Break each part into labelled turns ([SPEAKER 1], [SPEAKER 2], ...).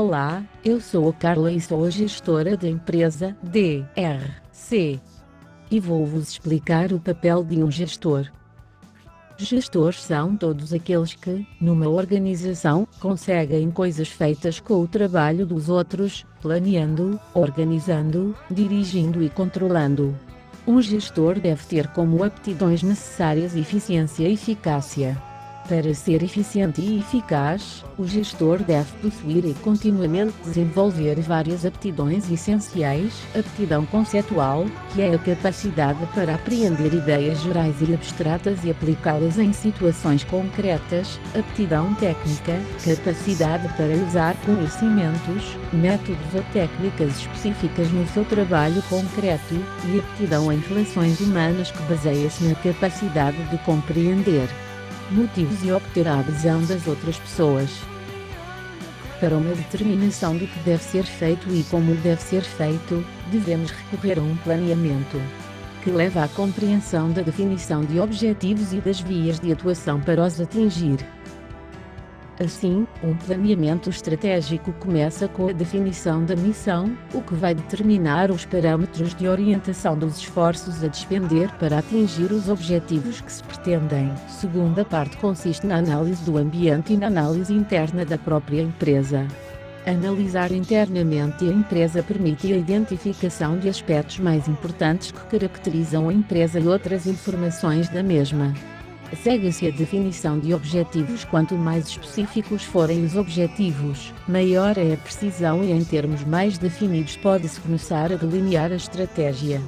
[SPEAKER 1] Olá, eu sou a Carla e sou a gestora da empresa DRC. E vou-vos explicar o papel de um gestor. Gestores são todos aqueles que, numa organização, conseguem coisas feitas com o trabalho dos outros, planeando, organizando, dirigindo e controlando. Um gestor deve ter como aptidões necessárias eficiência e eficácia. Para ser eficiente e eficaz, o gestor deve possuir e continuamente desenvolver várias aptidões essenciais. Aptidão conceitual, que é a capacidade para apreender ideias gerais e abstratas e aplicá-las em situações concretas. Aptidão técnica, capacidade para usar conhecimentos, métodos ou técnicas específicas no seu trabalho concreto. E aptidão em relações humanas, que baseia-se na capacidade de compreender motivos e obter a adesão das outras pessoas. Para uma determinação do que deve ser feito e como deve ser feito, devemos recorrer a um planeamento que leva à compreensão da definição de objetivos e das vias de atuação para os atingir. Assim, um planeamento estratégico começa com a definição da missão, o que vai determinar os parâmetros de orientação dos esforços a despender para atingir os objetivos que se pretendem. Segunda parte consiste na análise do ambiente e na análise interna da própria empresa. Analisar internamente a empresa permite a identificação de aspectos mais importantes que caracterizam a empresa e outras informações da mesma. Segue-se a definição de objetivos. Quanto mais específicos forem os objetivos, maior é a precisão e em termos mais definidos pode-se começar a delinear a estratégia.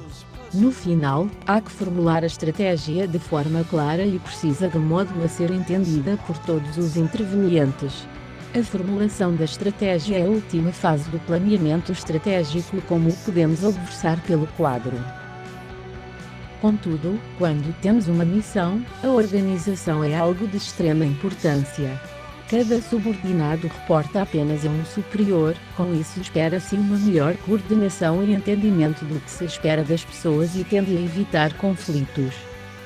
[SPEAKER 1] No final, há que formular a estratégia de forma clara e precisa de modo a ser entendida por todos os intervenientes. A formulação da estratégia é a última fase do planeamento estratégico, como podemos observar pelo quadro. Contudo, quando temos uma missão, a organização é algo de extrema importância. Cada subordinado reporta apenas a um superior, com isso espera-se uma melhor coordenação e entendimento do que se espera das pessoas e tende a evitar conflitos.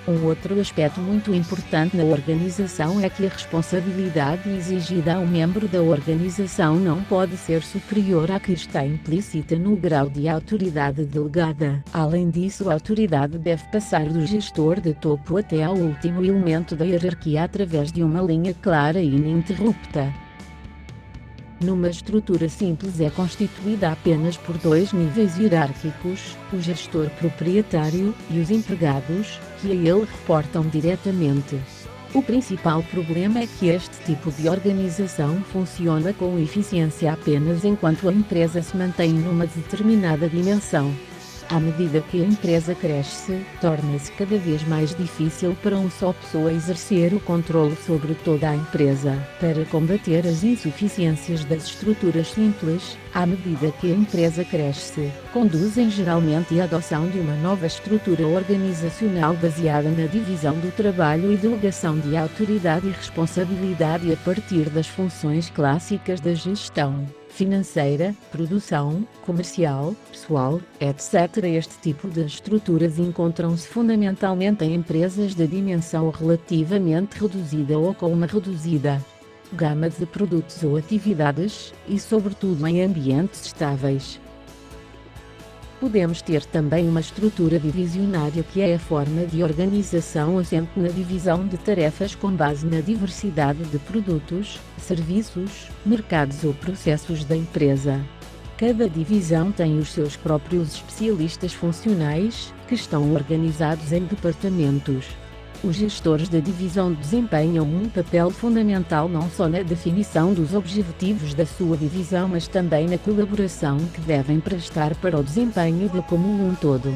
[SPEAKER 1] Um outro aspecto muito importante na organização é que a responsabilidade exigida a um membro da organização não pode ser superior à que está implícita no grau de autoridade delegada. Além disso, a autoridade deve passar do gestor de topo até ao último elemento da hierarquia através de uma linha clara e ininterrupta. Numa estrutura simples é constituída apenas por dois níveis hierárquicos, o gestor proprietário e os empregados, que a ele reportam diretamente. O principal problema é que este tipo de organização funciona com eficiência apenas enquanto a empresa se mantém numa determinada dimensão. À medida que a empresa cresce, torna-se cada vez mais difícil para uma só pessoa exercer o controle sobre toda a empresa. Para combater as insuficiências das estruturas simples, à medida que a empresa cresce, conduzem geralmente à adoção de uma nova estrutura organizacional baseada na divisão do trabalho e delegação de autoridade e responsabilidade a partir das funções clássicas da gestão financeira, produção, comercial, pessoal, etc. Este tipo de estruturas encontram-se fundamentalmente em empresas de dimensão relativamente reduzida ou com uma reduzida gama de produtos ou atividades, e sobretudo em ambientes estáveis. Podemos ter também uma estrutura divisionária, que é a forma de organização assente na divisão de tarefas com base na diversidade de produtos, serviços, mercados ou processos da empresa. Cada divisão tem os seus próprios especialistas funcionais, que estão organizados em departamentos. Os gestores da divisão desempenham um papel fundamental não só na definição dos objetivos da sua divisão, mas também na colaboração que devem prestar para o desempenho de como um todo.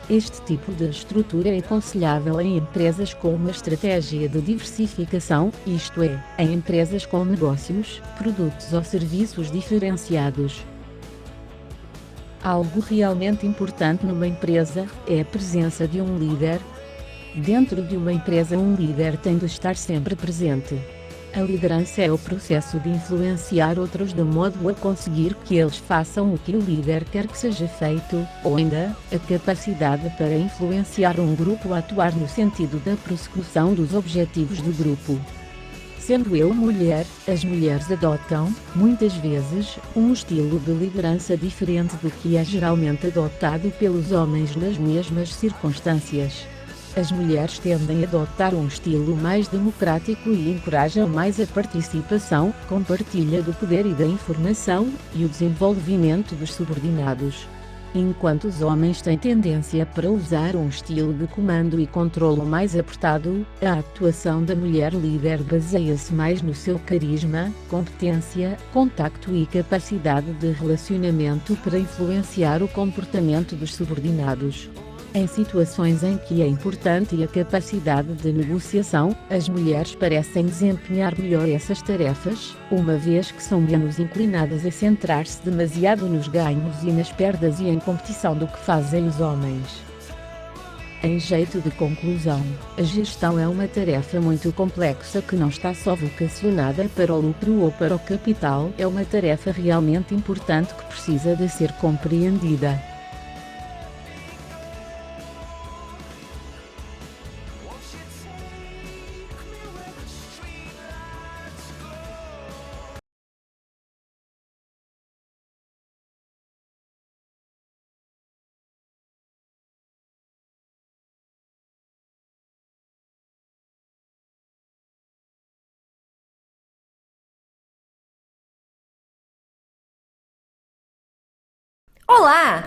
[SPEAKER 1] Este tipo de estrutura é aconselhável em empresas com uma estratégia de diversificação, isto é, em empresas com negócios, produtos ou serviços diferenciados. Algo realmente importante numa empresa é a presença de um líder. Dentro de uma empresa, um líder tem de estar sempre presente. A liderança é o processo de influenciar outros de modo a conseguir que eles façam o que o líder quer que seja feito, ou ainda, a capacidade para influenciar um grupo a atuar no sentido da prossecução dos objetivos do grupo. Sendo eu mulher, as mulheres adotam, muitas vezes, um estilo de liderança diferente do que é geralmente adotado pelos homens nas mesmas circunstâncias. As mulheres tendem a adotar um estilo mais democrático e encorajam mais a participação, compartilha do poder e da informação, e o desenvolvimento dos subordinados. Enquanto os homens têm tendência para usar um estilo de comando e controlo mais apertado, a atuação da mulher líder baseia-se mais no seu carisma, competência, contacto e capacidade de relacionamento para influenciar o comportamento dos subordinados. Em situações em que é importante a capacidade de negociação, as mulheres parecem desempenhar melhor essas tarefas, uma vez que são menos inclinadas a centrar-se demasiado nos ganhos e nas perdas e em competição do que fazem os homens. Em jeito de conclusão, a gestão é uma tarefa muito complexa que não está só vocacionada para o lucro ou para o capital, é uma tarefa realmente importante que precisa de ser compreendida.
[SPEAKER 2] Olá!